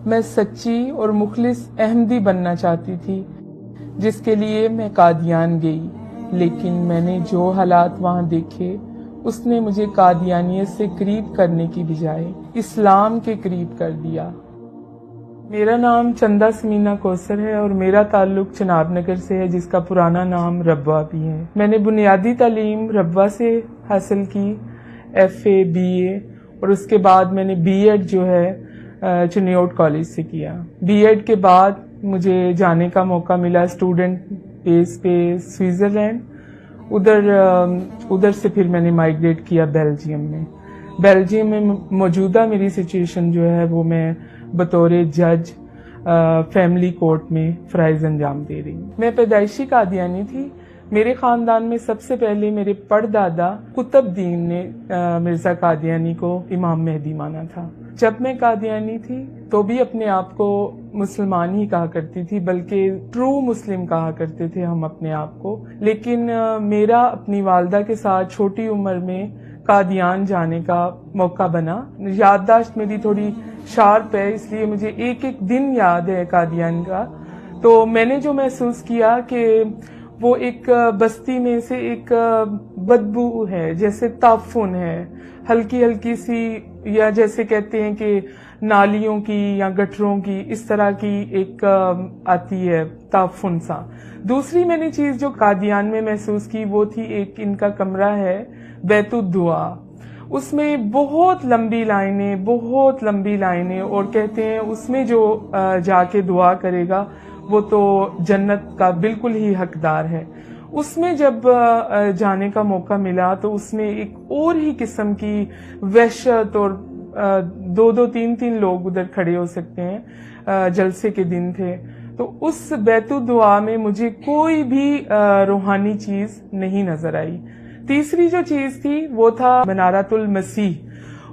میں سچی اور مخلص احمدی بننا چاہتی تھی، جس کے لیے میں قادیان گئی، لیکن میں نے جو حالات وہاں دیکھے اس نے مجھے قادیانیت سے قریب کرنے کی بجائے اسلام کے قریب کر دیا۔ میرا نام چندہ سمینہ کوثر ہے اور میرا تعلق چناب نگر سے ہے، جس کا پرانا نام ربوہ بھی ہے۔ میں نے بنیادی تعلیم ربوہ سے حاصل کی، FA BA، اور اس کے بعد میں نے B.Ed جو ہے چنیوٹ کالج سے کیا۔ B.Ed کے بعد مجھے جانے کا موقع ملا اسٹوڈنٹ بیس پہ سوئٹزرلینڈ، ادھر سے پھر میں نے مائگریٹ کیا بیلجیم میں۔ بیلجیم میں موجودہ میری سچویشن جو ہے وہ میں بطور جج فیملی کورٹ میں فرائض انجام دے رہی ہوں۔ میں پیدائشی قادیانی تھی۔ میرے خاندان میں سب سے پہلے میرے پردادا قطب الدین نے مرزا قادیانی کو امام مہدی مانا تھا۔ جب میں قادیانی تھی تو بھی اپنے آپ کو مسلمان ہی کہا کرتی تھی، بلکہ ٹرو مسلم کہا کرتے تھے ہم اپنے آپ کو۔ لیکن میرا اپنی والدہ کے ساتھ چھوٹی عمر میں قادیان جانے کا موقع بنا۔ یادداشت میری تھوڑی شارپ ہے، اس لیے مجھے ایک ایک دن یاد ہے قادیان کا۔ تو میں نے جو محسوس کیا کہ وہ ایک بستی میں سے ایک بدبو ہے، جیسے تعفن ہے، ہلکی ہلکی سی، یا جیسے کہتے ہیں کہ نالیوں کی یا گٹروں کی اس طرح کی ایک آتی ہے تعفن سا۔ دوسری میں نے چیز جو قادیان میں محسوس کی وہ تھی، ایک ان کا کمرہ ہے بیت الدعا، اس میں بہت لمبی لائنیں، اور کہتے ہیں اس میں جو جا کے دعا کرے گا وہ تو جنت کا بالکل ہی حقدار ہے۔ اس میں جب جانے کا موقع ملا تو اس میں ایک اور ہی قسم کی وحشت، اور دو تین لوگ ادھر کھڑے ہو سکتے ہیں، جلسے کے دن تھے۔ تو اس بیت الدعا میں مجھے کوئی بھی روحانی چیز نہیں نظر آئی۔ تیسری جو چیز تھی وہ تھا منارۃ المسیح،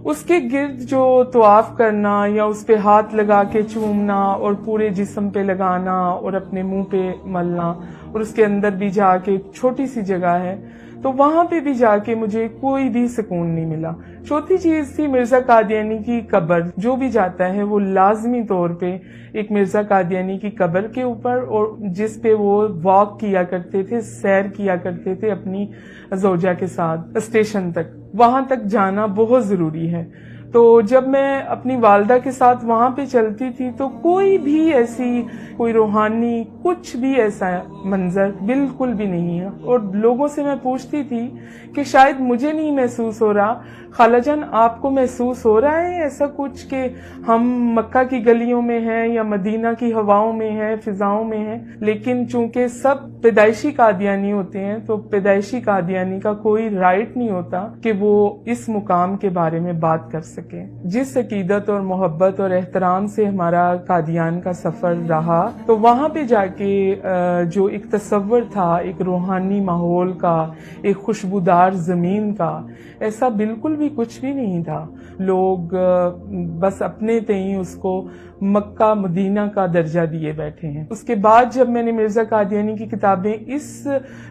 اس کے گرد جو طواف کرنا یا اس پہ ہاتھ لگا کے چومنا اور پورے جسم پہ لگانا اور اپنے منہ پہ ملنا، اور اس کے اندر بھی جا کے چھوٹی سی جگہ ہے تو وہاں پہ بھی جا کے مجھے کوئی بھی سکون نہیں ملا۔ چوتھی چیز تھی مرزا قادیانی کی قبر، جو بھی جاتا ہے وہ لازمی طور پہ ایک مرزا قادیانی کی قبر کے اوپر، اور جس پہ وہ واک کیا کرتے تھے، سیر کیا کرتے تھے اپنی زوجہ کے ساتھ اسٹیشن تک، وہاں تک جانا بہت ضروری ہے۔ تو جب میں اپنی والدہ کے ساتھ وہاں پہ چلتی تھی تو کوئی روحانی کچھ بھی ایسا منظر بالکل بھی نہیں ہے، اور لوگوں سے میں پوچھتی تھی کہ شاید مجھے نہیں محسوس ہو رہا، خالہ جان آپ کو محسوس ہو رہا ہے ایسا کچھ کہ ہم مکہ کی گلیوں میں ہیں یا مدینہ کی ہواؤں میں ہیں، فضاؤں میں ہیں؟ لیکن چونکہ سب پیدائشی قادیانی ہوتے ہیں تو پیدائشی قادیانی کا کوئی رائٹ نہیں ہوتا کہ وہ اس مقام کے بارے میں بات کر سکے۔ جس عقیدت اور محبت اور احترام سے ہمارا قادیان کا سفر رہا، تو وہاں پہ جا کے جو ایک تصور تھا ایک روحانی ماحول کا، ایک خوشبودار زمین کا، ایسا بالکل بھی کچھ بھی نہیں تھا۔ لوگ بس اپنے تئیں اس کو مکہ مدینہ کا درجہ دیے بیٹھے ہیں۔ اس کے بعد جب میں نے مرزا قادیانی کی کتابیں اس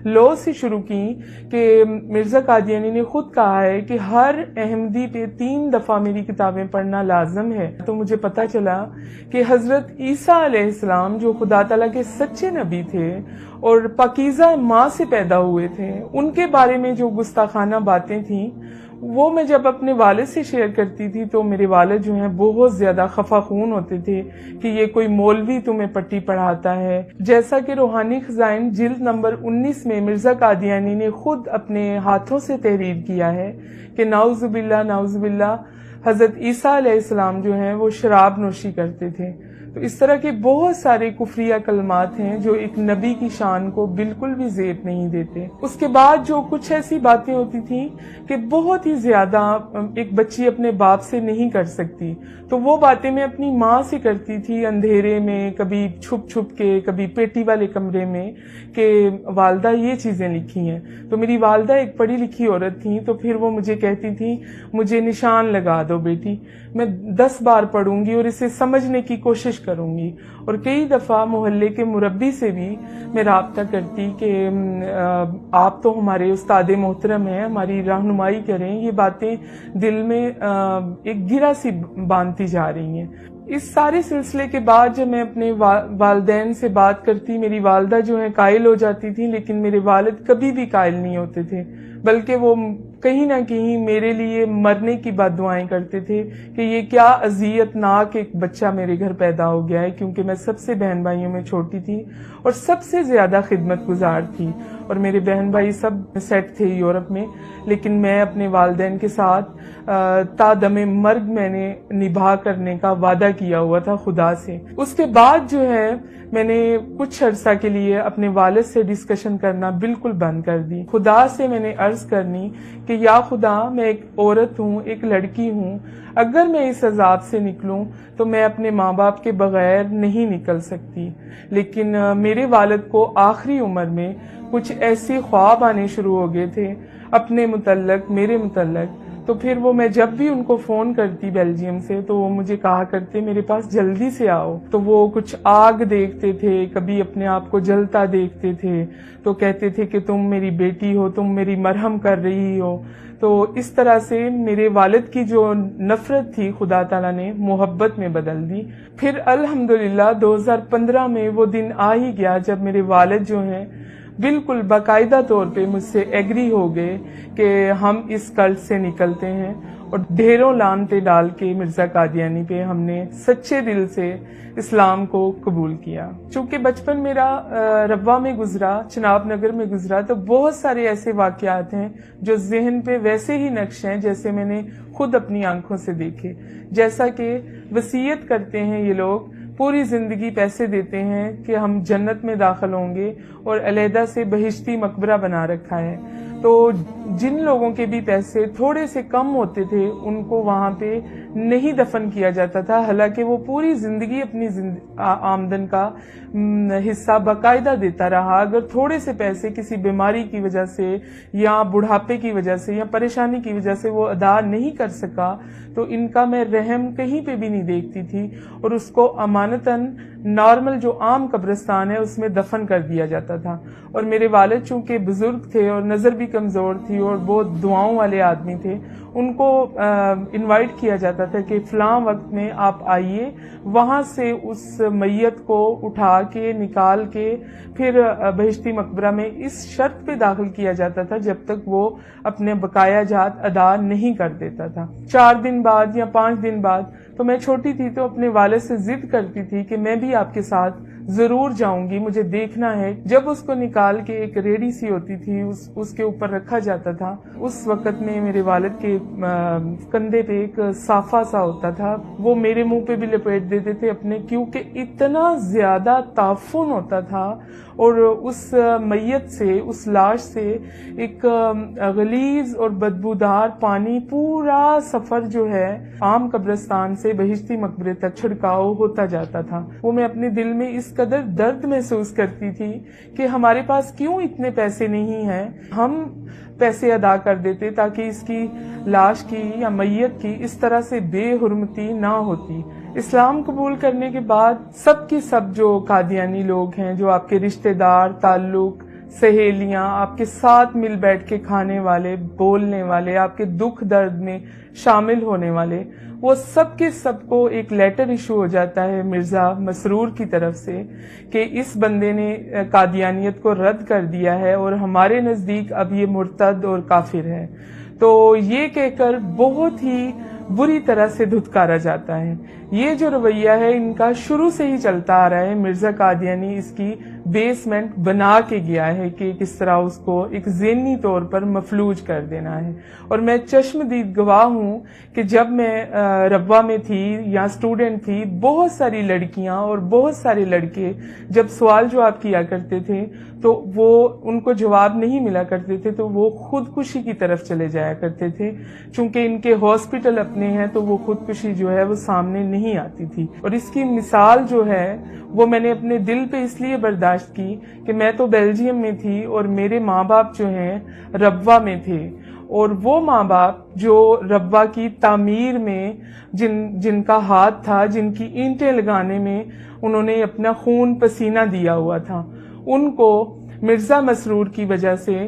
لو سے شروع کی کہ مرزا قادیانی نے خود کہا ہے کہ ہر احمدی پہ 3 دفعہ میری کتابیں پڑھنا لازم ہے، تو مجھے پتا چلا کہ حضرت عیسیٰ علیہ السلام جو خدا تعالیٰ کے سچے نبی تھے اور پاکیزہ ماں سے پیدا ہوئے تھے، ان کے بارے میں جو گستاخانہ باتیں تھیں وہ میں جب اپنے والد سے شیئر کرتی تھی تو میرے والد جو ہیں بہت زیادہ خفا خون ہوتے تھے کہ یہ کوئی مولوی تمہیں پٹی پڑھاتا ہے۔ جیسا کہ روحانی خزائن جلد نمبر 19 میں مرزا قادیانی نے خود اپنے ہاتھوں سے تحریر کیا ہے کہ نعوذ باللہ حضرت عیسیٰ علیہ السلام جو ہیں وہ شراب نوشی کرتے تھے۔ تو اس طرح کے بہت سارے کفریہ کلمات ہیں جو ایک نبی کی شان کو بالکل بھی زیب نہیں دیتے۔ اس کے بعد جو کچھ ایسی باتیں ہوتی تھیں کہ بہت ہی زیادہ ایک بچی اپنے باپ سے نہیں کر سکتی، تو وہ باتیں میں اپنی ماں سے کرتی تھی اندھیرے میں، کبھی چھپ چھپ کے، کبھی پیٹی والے کمرے میں، کہ والدہ یہ چیزیں لکھی ہیں۔ تو میری والدہ ایک پڑھی لکھی عورت تھیں، تو پھر وہ مجھے کہتی تھیں مجھے نشان لگا دو بیٹی، میں 10 بار پڑھوں گی اور اسے سمجھنے کی کوشش کروں گی۔ اور کئی دفعہ محلے کے مربی سے بھی میں رابطہ کرتی کہ آپ تو ہمارے استاد محترم ہیں، ہماری رہنمائی کریں، یہ باتیں دل میں ایک گرہ سی باندھتی جا رہی ہیں۔ اس سارے سلسلے کے بعد جب میں اپنے والدین سے بات کرتی، میری والدہ جو ہیں قائل ہو جاتی تھی، لیکن میرے والد کبھی بھی قائل نہیں ہوتے تھے، بلکہ وہ کہیں نہ کہیں میرے لیے مرنے کی بد دعائیں کرتے تھے کہ یہ کیا اذیت ناک ایک بچہ میرے گھر پیدا ہو گیا ہے، کیونکہ میں سب سے بہن بھائیوں میں چھوٹی تھی اور سب سے زیادہ خدمت گزار تھی، اور میرے بہن بھائی سب سیٹ تھے یورپ میں، لیکن میں اپنے والدین کے ساتھ تا دم مرگ میں نے نبھا کرنے کا وعدہ کیا ہوا تھا خدا سے۔ اس کے بعد جو ہے میں نے کچھ عرصہ کے لیے اپنے والد سے ڈسکشن کرنا بالکل بند کر دی۔ خدا سے میں نے عرض کرنی کہ یا خدا، میں ایک عورت ہوں، ایک لڑکی ہوں، اگر میں اس عذاب سے نکلوں تو میں اپنے ماں باپ کے بغیر نہیں نکل سکتی، لیکن میرے والد کو آخری عمر میں کچھ ایسے خواب آنے شروع ہو گئے تھے اپنے متعلق، میرے متعلق، تو پھر وہ میں جب بھی ان کو فون کرتی بیلجیم سے تو وہ مجھے کہا کرتے میرے پاس جلدی سے آؤ، تو وہ کچھ آگ دیکھتے تھے، کبھی اپنے آپ کو جلتا دیکھتے تھے تو کہتے تھے کہ تم میری بیٹی ہو، تم میری مرہم کر رہی ہو۔ تو اس طرح سے میرے والد کی جو نفرت تھی خدا تعالیٰ نے محبت میں بدل دی۔ پھر الحمدللہ 2015 میں وہ دن آ ہی گیا جب میرے والد جو ہیں بالکل باقاعدہ طور پہ مجھ سے ایگری ہو گئے کہ ہم اس قرض سے نکلتے ہیں، اور ڈھیروں لعنتیں ڈال کے مرزا قادیانی پہ ہم نے سچے دل سے اسلام کو قبول کیا۔ چونکہ بچپن میرا ربوہ میں گزرا، چناب نگر میں گزرا، تو بہت سارے ایسے واقعات ہیں جو ذہن پہ ویسے ہی نقش ہیں جیسے میں نے خود اپنی آنکھوں سے دیکھے۔ جیسا کہ وصیت کرتے ہیں یہ لوگ، پوری زندگی پیسے دیتے ہیں کہ ہم جنت میں داخل ہوں گے، اور علیحدہ سے بہشتی مقبرہ بنا رکھا ہے، تو جن لوگوں کے بھی پیسے تھوڑے سے کم ہوتے تھے ان کو وہاں پہ نہیں دفن کیا جاتا تھا، حالانکہ وہ پوری زندگی اپنی آمدن کا حصہ باقاعدہ دیتا رہا۔ اگر تھوڑے سے پیسے کسی بیماری کی وجہ سے یا بڑھاپے کی وجہ سے یا پریشانی کی وجہ سے وہ ادا نہیں کر سکا تو ان کا میں رحم کہیں پہ بھی نہیں دیکھتی تھی، اور اس کو امانتاً نارمل جو عام قبرستان ہے اس میں دفن کر دیا جاتا تھا۔ اور میرے والد چونکہ بزرگ تھے اور نظر بھی کمزور تھی اور بہت دعاؤں والے آدمی تھے، ان کو انوائٹ کیا جاتا تھا کہ فلاں وقت میں آپ آئیے، وہاں سے اس میت کو اٹھا کے نکال کے پھر بہشتی مقبرہ میں اس شرط پہ داخل کیا جاتا تھا جب تک وہ اپنے بقایا جات ادا نہیں کر دیتا تھا۔ 4 دن بعد یا 5 دن بعد، تو میں چھوٹی تھی تو اپنے والد سے ضد کرتی تھی کہ میں بھی آپ کے ساتھ ضرور جاؤں گی، مجھے دیکھنا ہے۔ جب اس کو نکال کے ایک ریڑھی سی ہوتی تھی اس کے اوپر رکھا جاتا تھا، اس وقت میں میرے والد کے کندھے پہ ایک صافہ سا ہوتا تھا، وہ میرے منہ پہ بھی لپیٹ دیتے تھے اپنے، کیونکہ اتنا زیادہ تعفن ہوتا تھا، اور اس میت سے، اس لاش سے ایک غلیظ اور بدبودار پانی پورا سفر جو ہے عام قبرستان سے بہشتی مقبرے تک چھڑکاؤ ہوتا جاتا تھا۔ وہ میں اپنے دل میں اس قدر درد محسوس کرتی تھی کہ ہمارے پاس کیوں اتنے پیسے نہیں ہیں، ہم پیسے ادا کر دیتے تاکہ اس کی لاش کی یا میت کی اس طرح سے بے حرمتی نہ ہوتی۔ اسلام قبول کرنے کے بعد سب کی سب جو قادیانی لوگ ہیں، جو آپ کے رشتہ دار، تعلق، سہیلیاں، آپ کے ساتھ مل بیٹھ کے کھانے والے، بولنے والے، آپ کے دکھ درد میں شامل ہونے والے، وہ سب کے سب کو ایک لیٹر ایشو ہو جاتا ہے مرزا مسرور کی طرف سے کہ اس بندے نے قادیانیت کو رد کر دیا ہے اور ہمارے نزدیک اب یہ مرتد اور کافر ہے۔ تو یہ کہہ کر بہت ہی بری طرح سے دھتکارا جاتا ہے۔ یہ جو رویہ ہے ان کا شروع سے ہی چلتا آ رہا ہے، مرزا قادیانی اس کی بیسمنٹ بنا کے گیا ہے کہ کس طرح اس کو ایک ذہنی طور پر مفلوج کر دینا ہے۔ اور میں چشم دید گواہ ہوں کہ جب میں ربوہ میں تھی یا اسٹوڈنٹ تھی، بہت ساری لڑکیاں اور بہت سارے لڑکے جب سوال جواب کیا کرتے تھے تو وہ ان کو جواب نہیں ملا کرتے تھے تو وہ خودکشی کی طرف چلے جایا کرتے تھے، چونکہ ان کے ہاسپٹل اپنے ہیں تو وہ خودکشی جو ہے وہ سامنے نہیں آتی تھی۔ اور اس کی مثال جو ہے وہ میں نے اپنے دل پہ اس لیے برداشت کی کہ میں تو بیلجیم میں تھی اور میرے ماں باپ جو ہیں ربوہ میں تھے، اور وہ ماں باپ جو ربوہ کی تعمیر میں جن کا ہاتھ تھا، جن کی اینٹیں لگانے میں انہوں نے اپنا خون پسینہ دیا ہوا تھا، ان کو مرزا مسرور کی وجہ سے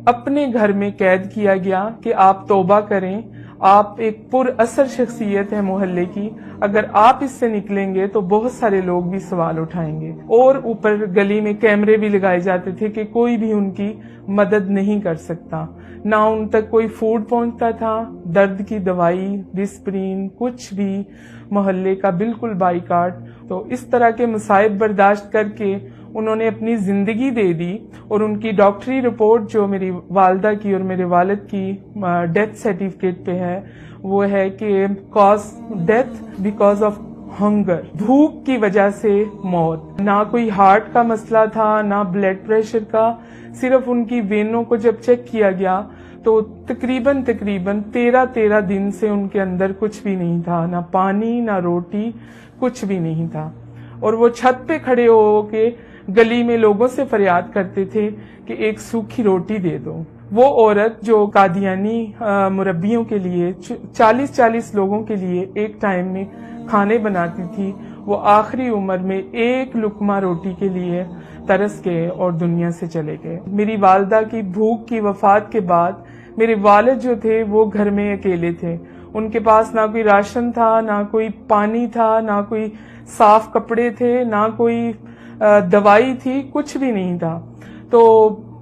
اپنے گھر میں قید کیا گیا کہ آپ توبہ کریں، آپ ایک پر اثر شخصیت ہے محلے کی، اگر آپ اس سے نکلیں گے تو بہت سارے لوگ بھی سوال اٹھائیں گے۔ اور اوپر گلی میں کیمرے بھی لگائے جاتے تھے کہ کوئی بھی ان کی مدد نہیں کر سکتا، نہ ان تک کوئی فوڈ پہنچتا تھا، درد کی دوائی، ڈسپرین، کچھ بھی، محلے کا بالکل بائیکاٹ۔ تو اس طرح کے مصائب برداشت کر کے انہوں نے اپنی زندگی دے دی، اور ان کی ڈاکٹری رپورٹ جو میری والدہ کی اور میرے والد کی ڈیتھ سرٹیفکیٹ پہ ہے، وہ ہے کہ cause death because of hunger, بھوک کی وجہ سے موت۔ نہ کوئی ہارٹ کا مسئلہ تھا، نہ بلڈ پریشر کا، صرف ان کی وینوں کو جب چیک کیا گیا تو تقریباً 13 دن سے ان کے اندر کچھ بھی نہیں تھا، نہ پانی نہ روٹی، کچھ بھی نہیں تھا۔ اور وہ چھت پہ کھڑے ہو کے گلی میں لوگوں سے فریاد کرتے تھے کہ ایک سوکھی روٹی دے دو۔ وہ عورت جو قادیانی مربیوں کے لیے 40 لوگوں کے لیے ایک ٹائم میں کھانے بناتی تھی، وہ آخری عمر میں ایک لقمہ روٹی کے لیے ترس گئے اور دنیا سے چلے گئے۔ میری والدہ کی بھوک کی وفات کے بعد میرے والد جو تھے وہ گھر میں اکیلے تھے، ان کے پاس نہ کوئی راشن تھا، نہ کوئی پانی تھا، نہ کوئی صاف کپڑے تھے، نہ کوئی دوائی تھی، کچھ بھی نہیں تھا۔ تو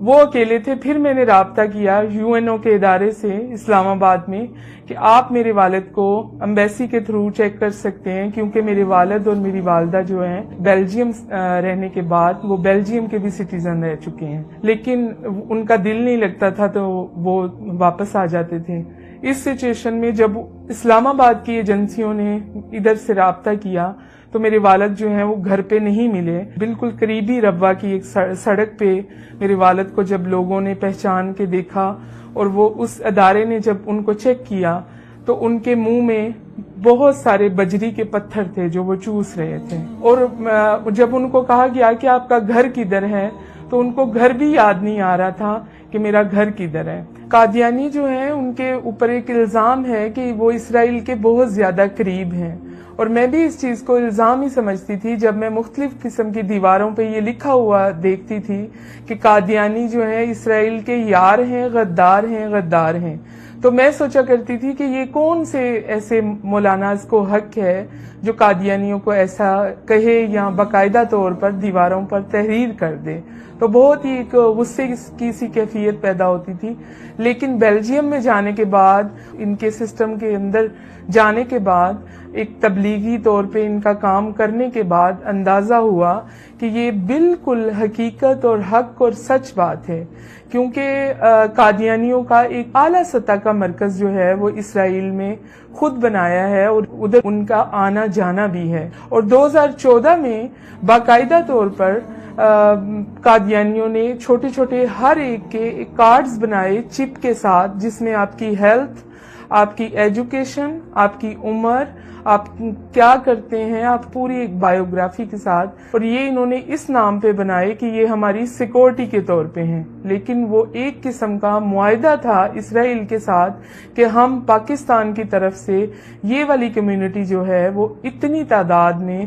وہ اکیلے تھے۔ پھر میں نے رابطہ کیا UNO کے ادارے سے اسلام آباد میں کہ آپ میرے والد کو ایمبیسی کے تھرو چیک کر سکتے ہیں، کیونکہ میرے والد اور میری والدہ جو ہیں بیلجیم رہنے کے بعد وہ بیلجیم کے بھی سٹیزن رہ چکے ہیں، لیکن ان کا دل نہیں لگتا تھا تو وہ واپس آ جاتے تھے۔ اس سچویشن میں جب اسلام آباد کی ایجنسیوں نے ادھر سے رابطہ کیا تو میرے والد جو ہیں وہ گھر پہ نہیں ملے۔ بالکل قریبی ربوہ کی ایک سڑک پہ میرے والد کو جب لوگوں نے پہچان کے دیکھا اور وہ اس ادارے نے جب ان کو چیک کیا تو ان کے منہ میں بہت سارے بجری کے پتھر تھے جو وہ چوس رہے تھے۔ اور جب ان کو کہا گیا کہ آپ کا گھر کدھر ہے تو ان کو گھر بھی یاد نہیں آ رہا تھا کہ میرا گھر کدھر ہے۔ قادیانی جو ہیں ان کے اوپر ایک الزام ہے کہ وہ اسرائیل کے بہت زیادہ قریب ہیں، اور میں بھی اس چیز کو الزام ہی سمجھتی تھی جب میں مختلف قسم کی دیواروں پہ یہ لکھا ہوا دیکھتی تھی کہ قادیانی جو ہیں اسرائیل کے یار ہیں، غدار ہیں، غدار ہیں۔ تو میں سوچا کرتی تھی کہ یہ کون سے ایسے مولاناز کو حق ہے جو قادیانیوں کو ایسا کہے یا باقاعدہ طور پر دیواروں پر تحریر کر دے۔ تو بہت ہی ایک غصے کی سی کیفیت پیدا ہوتی تھی۔ لیکن بیلجیم میں جانے کے بعد، ان کے سسٹم کے اندر جانے کے بعد، ایک تبلیغی طور پہ ان کا کام کرنے کے بعد اندازہ ہوا کہ یہ بالکل حقیقت اور حق اور سچ بات ہے، کیونکہ قادیانیوں کا ایک اعلیٰ سطح کا مرکز جو ہے وہ اسرائیل میں خود بنایا ہے اور ادھر ان کا آنا جانا بھی ہے۔ اور 2014 میں باقاعدہ طور پر قادیانیوں نے چھوٹے چھوٹے ہر ایک کے کارڈز بنائے چپ کے ساتھ، جس میں آپ کی ہیلتھ، آپ کی ایجوکیشن، آپ کی عمر، آپ کیا کرتے ہیں، آپ پوری ایک بایوگرافی کے ساتھ، اور یہ انہوں نے اس نام پہ بنائے کہ یہ ہماری سیکورٹی کے طور پہ ہیں۔ لیکن وہ ایک قسم کا معاہدہ تھا اسرائیل کے ساتھ کہ ہم پاکستان کی طرف سے یہ والی کمیونٹی جو ہے وہ اتنی تعداد میں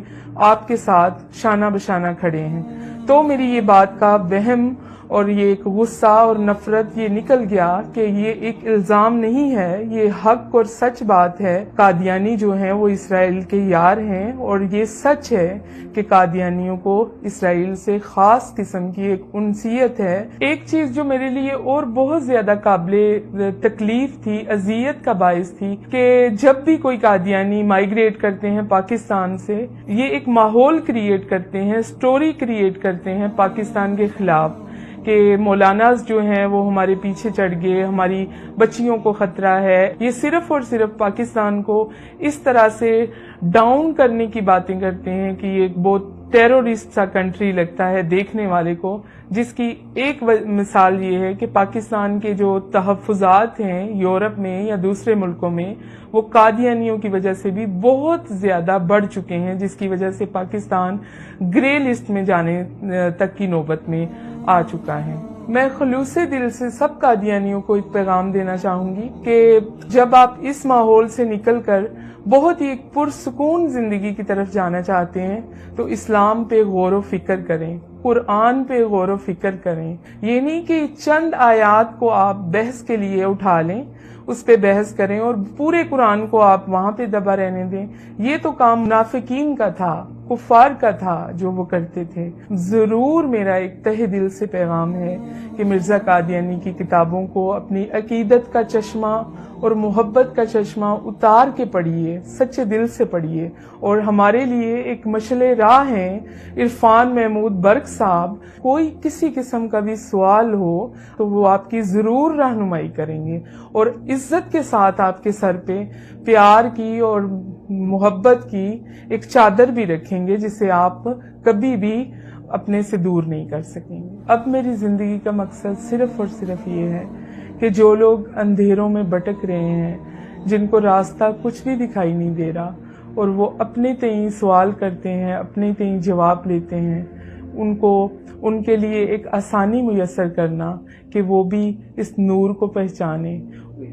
آپ کے ساتھ شانہ بشانہ کھڑے ہیں۔ تو میری یہ بات کا وہم اور یہ ایک غصہ اور نفرت یہ نکل گیا کہ یہ ایک الزام نہیں ہے، یہ حق اور سچ بات ہے۔ قادیانی جو ہیں وہ اسرائیل کے یار ہیں، اور یہ سچ ہے کہ قادیانیوں کو اسرائیل سے خاص قسم کی ایک انسیت ہے۔ ایک چیز جو میرے لیے اور بہت زیادہ قابل تکلیف تھی، اذیت کا باعث تھی، کہ جب بھی کوئی قادیانی مائیگریٹ کرتے ہیں پاکستان سے، یہ ایک ماحول کریٹ کرتے ہیں، سٹوری کریٹ کرتے ہیں پاکستان کے خلاف کہ مولاناز جو ہیں وہ ہمارے پیچھے چڑھ گئے، ہماری بچیوں کو خطرہ ہے۔ یہ صرف اور صرف پاکستان کو اس طرح سے ڈاؤن کرنے کی باتیں کرتے ہیں کہ یہ ایک بہت ٹیرورسٹ سا کنٹری لگتا ہے دیکھنے والے کو، جس کی ایک مثال یہ ہے کہ پاکستان کے جو تحفظات ہیں یورپ میں یا دوسرے ملکوں میں، وہ قادیانیوں کی وجہ سے بھی بہت زیادہ بڑھ چکے ہیں، جس کی وجہ سے پاکستان گرے لسٹ میں جانے تک کی نوبت میں آ چکا ہے۔ میں خلوص دل سے سب قادیانیوں کو ایک پیغام دینا چاہوں گی کہ جب آپ اس ماحول سے نکل کر بہت ہی ایک پرسکون زندگی کی طرف جانا چاہتے ہیں تو اسلام پہ غور و فکر کریں، قرآن پہ غور و فکر کریں۔ یہ نہیں کہ چند آیات کو آپ بحث کے لیے اٹھا لیں، اس پہ بحث کریں اور پورے قرآن کو آپ وہاں پہ دبا رہنے دیں. یہ تو کام منافقین کا تھا، کفار کا تھا جو وہ کرتے تھے. ضرور میرا ایک تہ دل سے پیغام ہے کہ مرزا قادیانی کی کتابوں کو اپنی عقیدت کا چشمہ اور محبت کا چشمہ اتار کے پڑھیے، سچے دل سے پڑھیے. اور ہمارے لیے ایک مشعل راہ ہیں عرفان محمود برق صاحب. کوئی کسی قسم کا بھی سوال ہو تو وہ آپ کی ضرور رہنمائی کریں گے اور عزت کے ساتھ آپ کے سر پہ پیار کی اور محبت کی ایک چادر بھی رکھیں گے جسے آپ کبھی بھی اپنے سے دور نہیں کر سکیں گے. اب میری زندگی کا مقصد صرف اور صرف یہ ہے کہ جو لوگ اندھیروں میں بھٹک رہے ہیں، جن کو راستہ کچھ بھی دکھائی نہیں دے رہا اور وہ اپنے تئیں سوال کرتے ہیں، اپنے تئیں جواب لیتے ہیں، ان کے لیے ایک آسانی میسر کرنا کہ وہ بھی اس نور کو پہچانیں،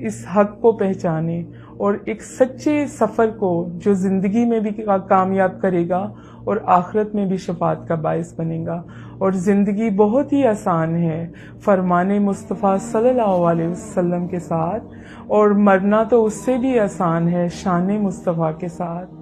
اس حق کو پہچانیں اور ایک سچے سفر کو جو زندگی میں بھی کامیاب کرے گا اور آخرت میں بھی شفاعت کا باعث بنے گا. اور زندگی بہت ہی آسان ہے فرمان مصطفیٰ صلی اللہ علیہ وسلم کے ساتھ، اور مرنا تو اس سے بھی آسان ہے شان مصطفیٰ کے ساتھ.